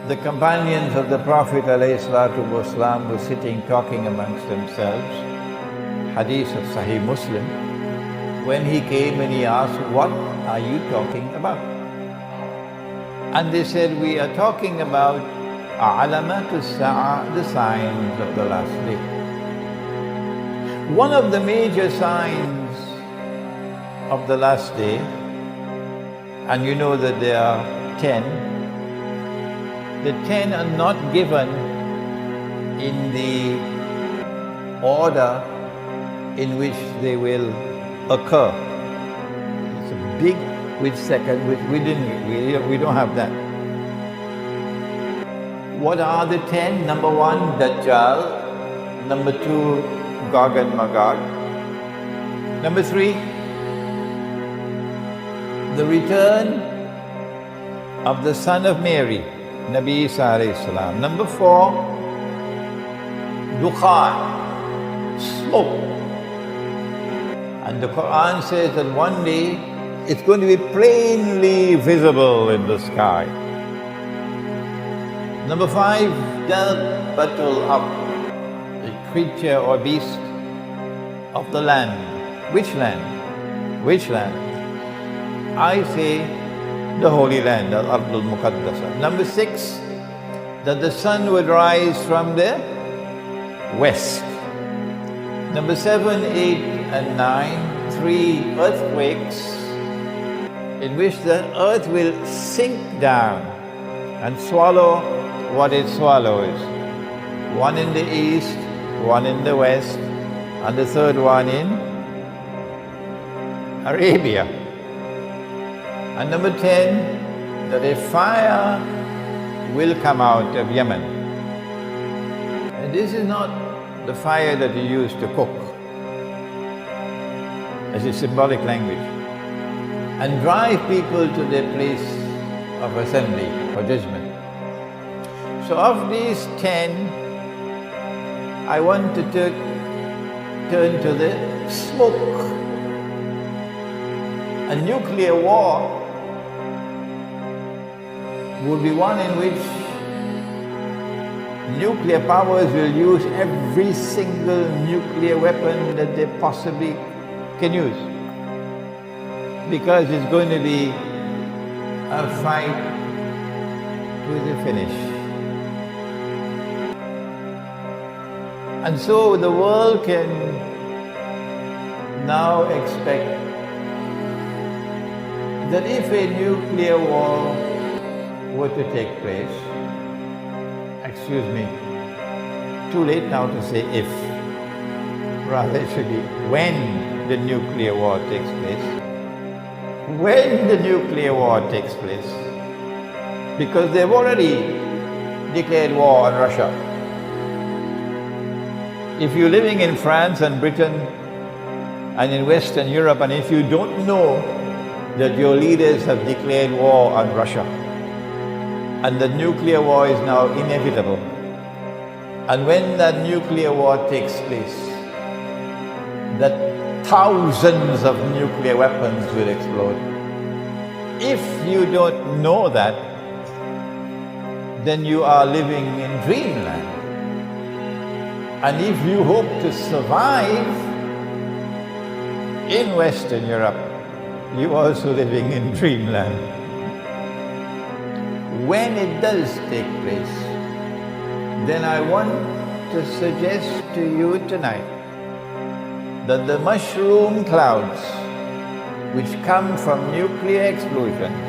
The companions of the Prophet ﷺ were sitting talking amongst themselves, hadith of Sahih Muslim, when he came and he asked, "What are you talking about?" And they said, "We are talking about alamat as-sa'a, the signs of the last day." One of the major signs of the last day, and you know that there are 10, the 10 are not given in the order in which they will occur. It's a big which second, which we don't have that. What are the 10? Number 1, Dajjal. Number 2, Gog and Magog. Number 3, the return of the son of Mary, Nabi Isa alayhi salam. Number 4, Dukhan, smoke. And the Quran says that one day it's going to be plainly visible in the sky. Number 5, Dabbatul Ard, a creature or beast of the land. Which land? Which land? I say the Holy Land, Al-Ardul Muqaddasa. Number 6, that the sun would rise from the west. Number 7, 8 and 9, 3 earthquakes in which the earth will sink down and swallow what it swallows. One in the east, one in the west, and the third one in Arabia. And number 10, that a fire will come out of Yemen. And this is not the fire that you use to cook, as a symbolic language, and drive people to their place of assembly for judgment. So of these 10, I want to turn to the smoke. A nuclear war would be one in which nuclear powers will use every single nuclear weapon that they possibly can use, because it's going to be a fight to the finish. And so the world can now expect that if a nuclear war were to take place, excuse me, too late now to say if, rather it should be when the nuclear war takes place. When the nuclear war takes place, because they've already declared war on Russia. If you're living in France and Britain and in Western Europe, and if you don't know that your leaders have declared war on Russia, and the nuclear war is now inevitable, and when that nuclear war takes place, that thousands of nuclear weapons will explode. If you don't know that, then you are living in dreamland. And if you hope to survive in Western Europe, you're also living in dreamland. When it does take place, then I want to suggest to you tonight that the mushroom clouds which come from nuclear explosions,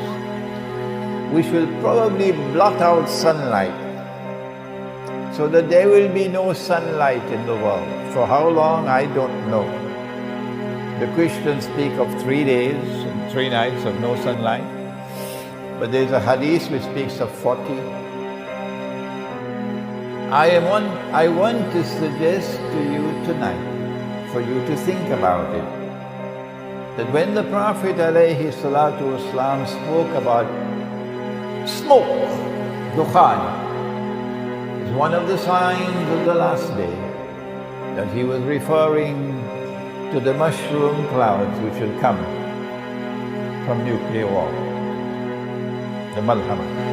which will probably blot out sunlight, so that there will be no sunlight in the world. For how long, I don't know. The Christians speak of 3 days and 3 nights of no sunlight, but there's a hadith which speaks of 40. I want to suggest to you tonight, for you to think about it, that when the Prophet ﷺ spoke about smoke, Dukhan, is one of the signs of the last day, that he was referring to the mushroom clouds which will come from nuclear war, the malhama.